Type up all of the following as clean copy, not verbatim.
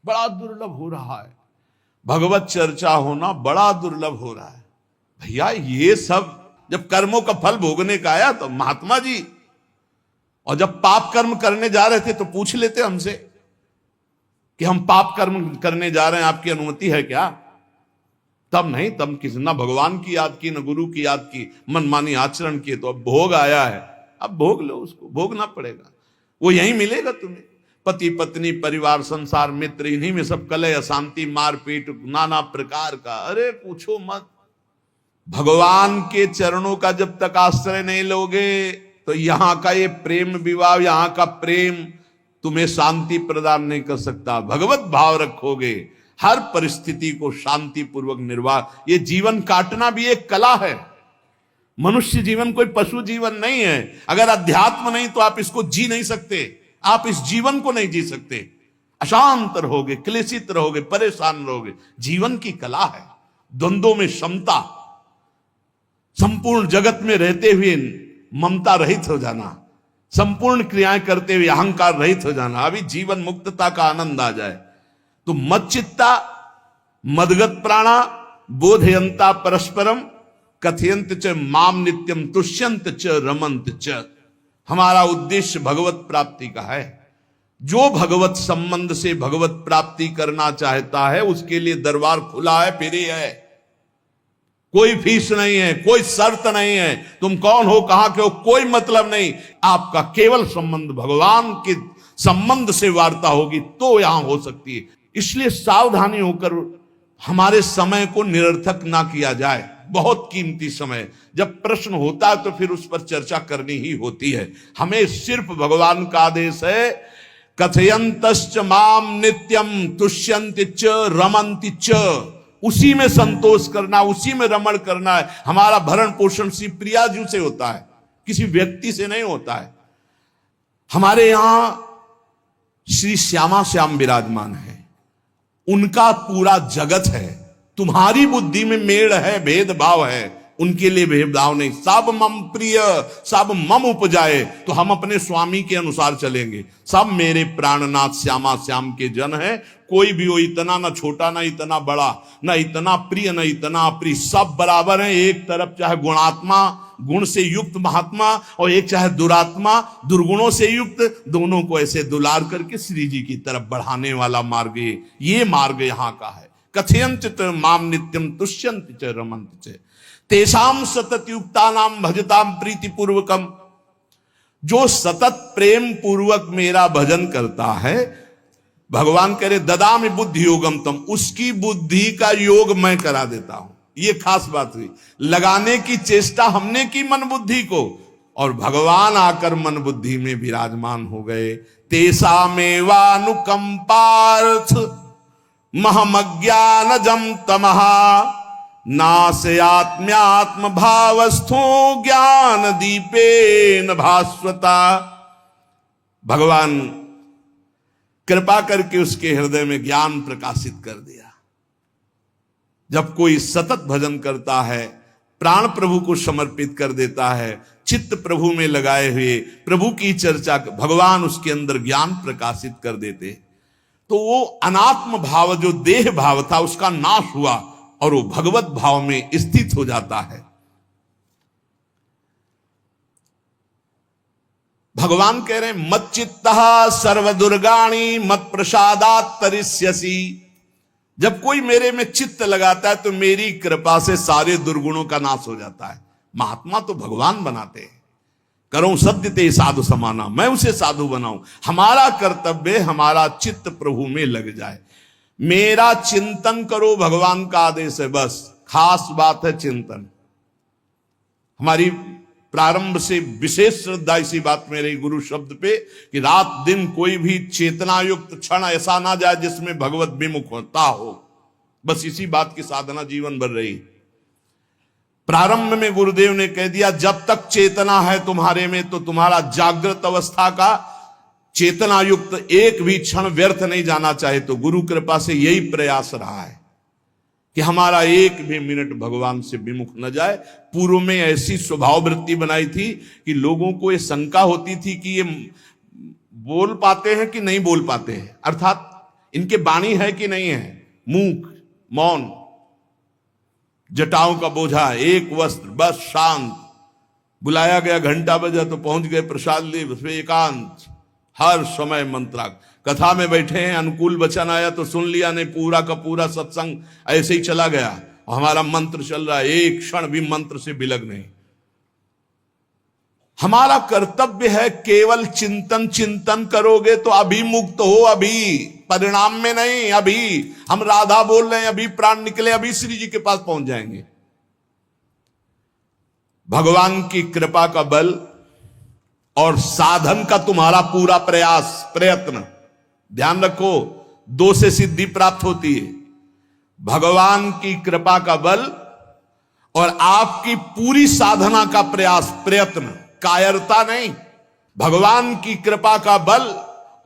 बड़ा दुर्लभ हो रहा है, भगवत चर्चा होना बड़ा दुर्लभ हो रहा है। भैया ये सब जब कर्मों का फल भोगने का आया तो महात्मा जी, और जब पाप कर्म करने जा रहे थे तो पूछ लेते हमसे कि हम पाप कर्म करने जा रहे हैं, आपकी अनुमति है क्या? तब नहीं, तब किसी ना भगवान की याद की, न गुरु की याद की, मनमानी आचरण किए। तो अब भोग आया है, अब भोग लो, उसको भोगना पड़ेगा, वो यहीं मिलेगा तुम्हें। पति पत्नी परिवार संसार मित्र, इन्हीं में सब कलह अशांति मारपीट नाना प्रकार का। अरे पूछो मत, भगवान के चरणों का जब तक आश्रय नहीं लोगे तो यहां का ये प्रेम विवाह, यहां का प्रेम तुम्हें शांति प्रदान नहीं कर सकता। भगवत भाव रखोगे, हर परिस्थिति को शांति पूर्वक निर्वाह। ये जीवन काटना भी एक कला है। मनुष्य जीवन कोई पशु जीवन नहीं है। अगर अध्यात्म नहीं तो आप इसको जी नहीं सकते, आप इस जीवन को नहीं जी सकते। अशांत रहोगे, क्लेशित रहोगे, परेशान रहोगे। जीवन की कला है द्वंद्वों में समता, संपूर्ण जगत में रहते हुए ममता रहित हो जाना, संपूर्ण क्रियाएं करते हुए अहंकार रहित हो जाना। अभी जीवन मुक्तता का आनंद आ जाए तो मच्चित्ता मदगत प्राणा बोधयंता परस्परम कथयंत च माम नित्यम तुष्यंत च रमंत च। हमारा उद्देश्य भगवत प्राप्ति का है। जो भगवत संबंध से भगवत प्राप्ति करना चाहता है उसके लिए दरबार खुला है, फ्री है, कोई फीस नहीं है, कोई शर्त नहीं है। तुम कौन हो, कहां के हो, कोई मतलब नहीं। आपका केवल संबंध भगवान के संबंध से वार्ता होगी तो यहां हो सकती है। इसलिए सावधानी होकर हमारे समय को निरर्थक ना किया जाए। बहुत कीमती समय, जब प्रश्न होता है तो फिर उस पर चर्चा करनी ही होती है। हमें सिर्फ भगवान का आदेश है, कथयंतश्च माम नित्यम तुष्यन्ति च रमन्ति च। उसी में संतोष करना, उसी में रमण करना है। हमारा भरण पोषण श्री प्रिया जी से होता है, किसी व्यक्ति से नहीं होता है। हमारे यहां श्री श्यामा श्याम विराजमान है, उनका पूरा जगत है। तुम्हारी बुद्धि में मेड़ है, भेदभाव है, उनके लिए भेदभाव नहीं। सब मम प्रिय सब मम उपजाए, तो हम अपने स्वामी के अनुसार चलेंगे। सब मेरे प्राणनाथ श्यामा श्याम के जन है। कोई भी हो, इतना ना छोटा ना इतना बड़ा, ना इतना प्रिय ना इतना अप्रिय, सब बराबर है। एक तरफ चाहे गुणात्मा, गुण से युक्त महात्मा, और एक चाहे दुरात्मा, दुर्गुणों से युक्त, दोनों को ऐसे दुलार करके श्री जी की तरफ बढ़ाने वाला मार्ग, ये मार्ग यहाँ का है। कथयंत माम नित्यम तुष्यंत च रमंत च तेषाम सतत युक्ता नाम भजताम प्रीति पूर्वकम। जो सतत प्रेम पूर्वक मेरा भजन करता है, भगवान कह रहे ददामि बुद्धि योगम तम, उसकी बुद्धि का योग मैं करा देता हूं। ये खास बात हुई, लगाने की चेष्टा हमने की मन बुद्धि को, और भगवान आकर मन बुद्धि में विराजमान हो गए। तेषामेवानुकंपार्थ महमज्ञानजम तमहा नासयात्म्यात्म भावस्थो ज्ञान दीपेन भास्वता। भगवान कृपा करके उसके हृदय में ज्ञान प्रकाशित कर दिया। जब कोई सतत भजन करता है, प्राण प्रभु को समर्पित कर देता है, चित्त प्रभु में लगाए हुए प्रभु की चर्चा, भगवान उसके अंदर ज्ञान प्रकाशित कर देते, तो वो अनात्म भाव जो देह भाव था उसका नाश हुआ और वो भगवत भाव में स्थित हो जाता है। भगवान कह रहे हैं मत चित्तः सर्वदुर्गाणि मत प्रसादात् तरिष्यसि। जब कोई मेरे में चित्त लगाता है तो मेरी कृपा से सारे दुर्गुणों का नाश हो जाता है। महात्मा तो भगवान बनाते हैं। करो सत्य ते साधु समाना, मैं उसे साधु बनाऊं। हमारा कर्तव्य, हमारा चित्त प्रभु में लग जाए। मेरा चिंतन करो, भगवान का आदेश है। बस खास बात है चिंतन। हमारी प्रारंभ से विशेष श्रद्धा इसी बात में रही गुरु शब्द पे, कि रात दिन कोई भी चेतना युक्त क्षण ऐसा ना जाए जिसमें भगवत विमुख होता हो। बस इसी बात की साधना जीवन भर रही। प्रारंभ में गुरुदेव ने कह दिया, जब तक चेतना है तुम्हारे में तो तुम्हारा जागृत अवस्था का चेतना युक्त एक भी क्षण व्यर्थ नहीं जाना चाहे। तो गुरु कृपा से यही प्रयास रहा है कि हमारा एक भी मिनट भगवान से विमुख न जाए। पूर्व में ऐसी स्वभाव वृत्ति बनाई थी कि लोगों को ये शंका होती थी कि ये बोल पाते हैं कि नहीं बोल पाते हैं, अर्थात इनके वाणी है कि नहीं है? मूक, मौन, जटाओं का बोझा, एक वस्त्र, बस शांत। बुलाया गया, घंटा बजा तो पहुंच गए, प्रसाद लिए, उसमें एकांत, हर समय मंत्राग। कथा में बैठे हैं, अनुकूल वचन आया तो सुन लिया, नहीं पूरा का पूरा सत्संग ऐसे ही चला गया। और हमारा मंत्र चल रहा है, एक क्षण भी मंत्र से बिलग नहीं। हमारा कर्तव्य है केवल चिंतन। चिंतन करोगे तो अभी मुक्त हो, अभी, परिणाम में नहीं, अभी। हम राधा बोल रहे हैं, अभी प्राण निकले, अभी श्री जी के पास पहुंच जाएंगे। भगवान की कृपा का बल और साधन का तुम्हारा पूरा प्रयास, प्रयत्न, ध्यान रखो, दो से सिद्धि प्राप्त होती है। भगवान की कृपा का बल और आपकी पूरी साधना का प्रयास, प्रयत्न, कायरता नहीं। भगवान की कृपा का बल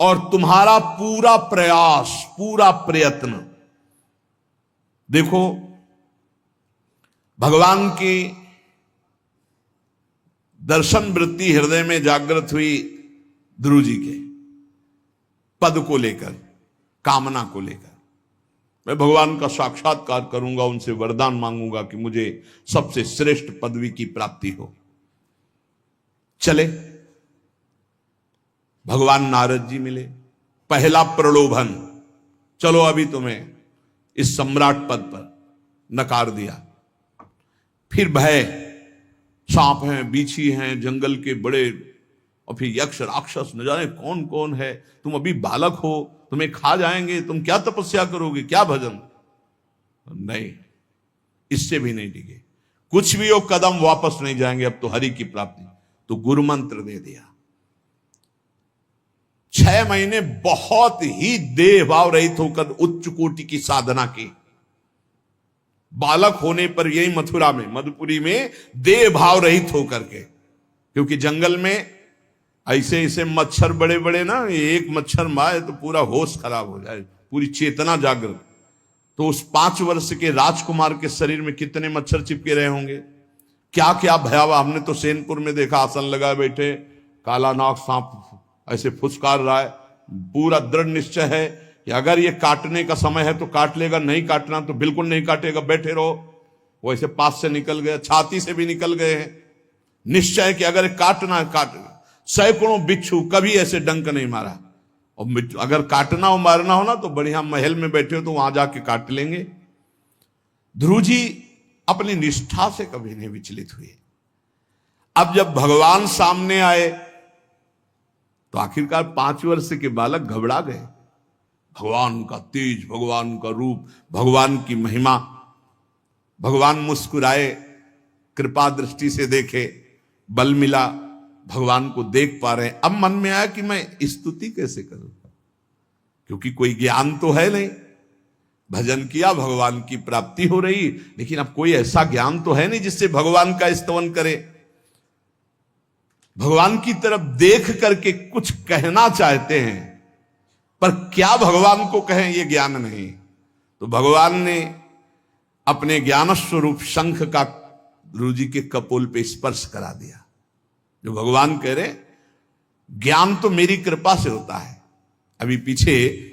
और तुम्हारा पूरा प्रयास, पूरा प्रयत्न। देखो, भगवान की दर्शन वृत्ति हृदय में जागृत हुई ध्रुव जी के पद को लेकर, कामना को लेकर। मैं भगवान का साक्षात्कार करूंगा, उनसे वरदान मांगूंगा कि मुझे सबसे श्रेष्ठ पदवी की प्राप्ति हो। चले, भगवान नारद जी मिले। पहला प्रलोभन, चलो अभी तुम्हें इस सम्राट पद पर, नकार दिया। फिर भय, सांप हैं, बीछी हैं, जंगल के बड़े, और फिर यक्ष राक्षस, न जाने कौन कौन है। तुम अभी बालक हो, तुम्हें खा जाएंगे, तुम क्या तपस्या करोगे, क्या भजन? नहीं, इससे भी नहीं टिके। कुछ भी हो, कदम वापस नहीं जाएंगे, अब तो हरि की प्राप्ति। तो गुरु मंत्र दे दिया। 6 महीने बहुत ही देह भाव रहित होकर उच्च कोटि की साधना की। बालक होने पर यही मथुरा में, मधुपुरी में, देह भाव रहित होकर के, क्योंकि जंगल में ऐसे ऐसे मच्छर बड़े बड़े ना, एक मच्छर मारे तो पूरा होश खराब हो जाए, पूरी चेतना जागृत। तो उस 5 वर्ष के राजकुमार के शरीर में कितने मच्छर चिपके रहे होंगे, क्या क्या भयावह। हमने तो सेनपुर में देखा, आसन लगाए बैठे, काला नाग सांप ऐसे फुसकार रहा है। पूरा दृढ़ निश्चय है कि अगर ये काटने का समय है तो काट लेगा, नहीं काटना तो बिल्कुल नहीं काटेगा, बैठे रहो। वो ऐसे पास से निकल गए, छाती से भी निकल गए हैं। निश्चय कि अगर काटना काट। सैकड़ों बिच्छू, कभी ऐसे डंक नहीं मारा। और अगर काटना हो, मारना हो ना, तो बढ़िया महल में बैठे हो तो वहां जाके काट लेंगे। ध्रुव जी अपनी निष्ठा से कभी नहीं विचलित हुए। अब जब भगवान सामने आए तो आखिरकार 5 वर्ष के बालक घबरा गए। भगवान का तेज, भगवान का रूप, भगवान की महिमा। भगवान मुस्कुराए, कृपा दृष्टि से देखे, बल मिला, भगवान को देख पा रहे हैं। अब मन में आया कि मैं स्तुति कैसे करूं, क्योंकि कोई ज्ञान तो है नहीं। भजन किया, भगवान की प्राप्ति हो रही, लेकिन अब कोई ऐसा ज्ञान तो है नहीं जिससे भगवान का स्तवन करे। भगवान की तरफ देख करके कुछ कहना चाहते हैं, पर क्या भगवान को कहें ये ज्ञान नहीं। तो भगवान ने अपने ज्ञान स्वरूप शंख का ध्रुव जी के कपोल पे स्पर्श करा दिया। जो भगवान कह रहे, ज्ञान तो मेरी कृपा से होता है। अभी पीछे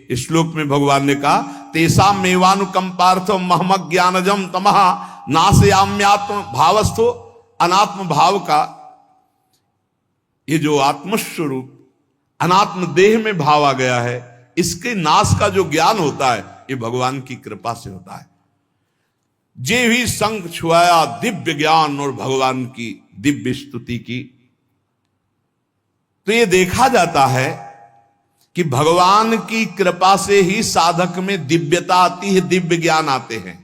इस श्लोक में भगवान ने कहा, तेसा मेवानुकंपार्थ महमक ज्ञानजम तमः नाशयाम्यात्म भावस्थो। अनात्म भाव का ये जो आत्मस्वरूप अनात्म देह में भाव आ गया है, इसके नाश का जो ज्ञान होता है, ये भगवान की कृपा से होता है। जे भी संग छुआया दिव्य ज्ञान और भगवान की दिव्य स्तुति की। तो ये देखा जाता है कि भगवान की कृपा से ही साधक में दिव्यता आती है, दिव्य ज्ञान आते हैं।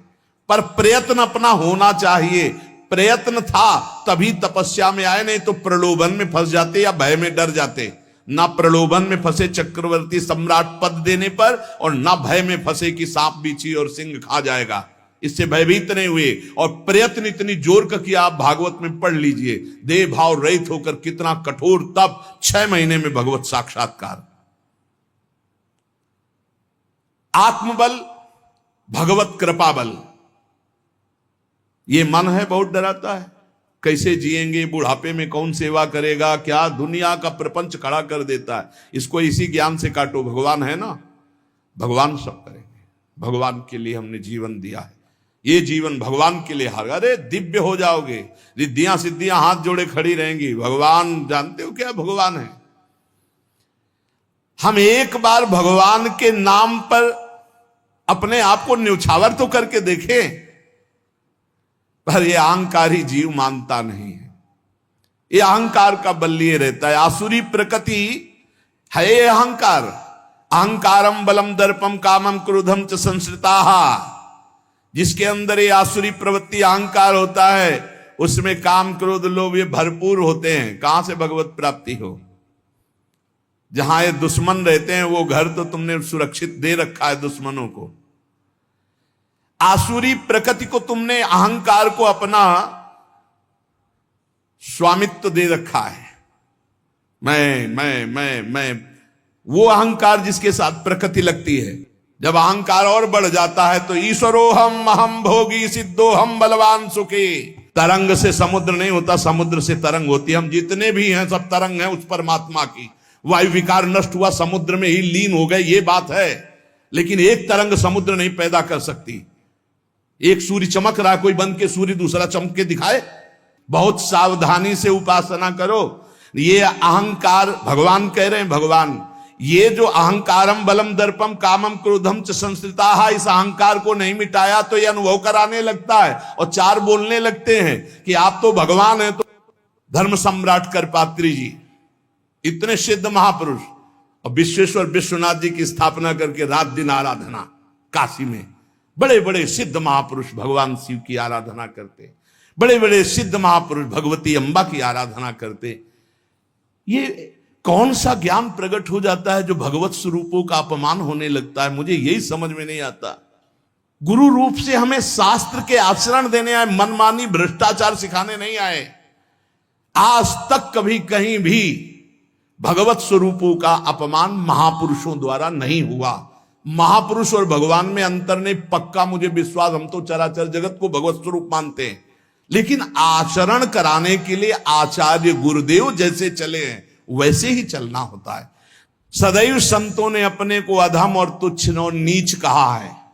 पर प्रयत्न अपना होना चाहिए। प्रयत्न था तभी तपस्या में आए, नहीं तो प्रलोभन में फंस जाते या भय में डर जाते। ना प्रलोभन में फंसे चक्रवर्ती सम्राट पद देने पर, और ना भय में फंसे कि सांप बीछी और सिंह खा जाएगा, इससे भयभीत नहीं हुए। और प्रयत्न इतनी जोर का किया, आप भागवत में पढ़ लीजिए, देह भाव रहित होकर कितना कठोर तप, 6 महीने में भगवत साक्षात्कार। आत्मबल, भगवत कृपा बल। ये मन है बहुत डराता है, कैसे जिएंगे, बुढ़ापे में कौन सेवा करेगा, क्या दुनिया का प्रपंच खड़ा कर देता है। इसको इसी ज्ञान से काटो, भगवान है ना। भगवान सब करेंगे, भगवान के लिए हमने जीवन दिया है, ये जीवन भगवान के लिए हार, अरे दिव्य हो जाओगे, रिद्धियां सिद्धियां हाथ जोड़े खड़ी रहेंगी, भगवान जानते हो क्या भगवान है। हम एक बार भगवान के नाम पर अपने आप को न्यौछावर तो करके देखें, पर यह अहंकारी जीव मानता नहीं है, ये अहंकार का बल लिए रहता है। आसुरी प्रकृति है ये अहंकार, अहंकारम बलम दर्पम कामम क्रोधम च संश्रिताः, जिसके अंदर ये आसुरी प्रवृत्ति अहंकार होता है उसमें काम क्रोध लोभ ये भरपूर होते हैं। कहां से भगवत प्राप्ति हो। जहां ये दुश्मन रहते हैं वो घर तो तुमने सुरक्षित दे रखा है दुश्मनों को। आसुरी प्रकृति को तुमने अहंकार को अपना स्वामित्व दे रखा है। मैं वो अहंकार जिसके साथ प्रकृति लगती है। जब अहंकार और बढ़ जाता है तो ईश्वरोहम अहम भोगी सिद्धोहम बलवान सुखी। तरंग से समुद्र नहीं होता, समुद्र से तरंग होती है। हम जितने भी हैं सब तरंग हैं उस परमात्मा की। वायु विकार नष्ट हुआ, समुद्र में ही लीन हो गए, ये बात है। लेकिन एक तरंग समुद्र नहीं पैदा कर सकती। एक सूर्य चमक रहा, कोई बंद के सूर्य दूसरा चमक के दिखाए। बहुत सावधानी से उपासना करो। ये अहंकार भगवान कह रहे हैं, भगवान ये जो अहंकारम बलम दर्पम कामम क्रोधम च संश्रिताः, इस अहंकार को नहीं मिटाया तो ये अनुभव कराने लगता है और चार बोलने लगते हैं कि आप तो भगवान हैं। तो धर्म सम्राट करपात्री जी इतने सिद्ध महापुरुष और विश्वेश्वर विश्वनाथ जी की स्थापना करके रात दिन आराधना, काशी में बड़े बड़े सिद्ध महापुरुष भगवान शिव की आराधना करते, बड़े बड़े सिद्ध महापुरुष भगवती अम्बा की आराधना करते। ये कौन सा ज्ञान प्रकट हो जाता है जो भगवत स्वरूपों का अपमान होने लगता है। मुझे यही समझ में नहीं आता। गुरु रूप से हमें शास्त्र के आचरण देने आए, मनमानी भ्रष्टाचार सिखाने नहीं आए। आज तक कभी कहीं भी भगवत स्वरूपों का अपमान महापुरुषों द्वारा नहीं हुआ। महापुरुष और भगवान में अंतर नहीं, पक्का मुझे विश्वास। हम तो चराचर जगत को भगवत स्वरूप मानते हैं, लेकिन आचरण कराने के लिए आचार्य गुरुदेव जैसे चले हैं वैसे ही चलना होता है। सदैव संतों ने अपने को अधम और तुच्छ और नीच कहा है।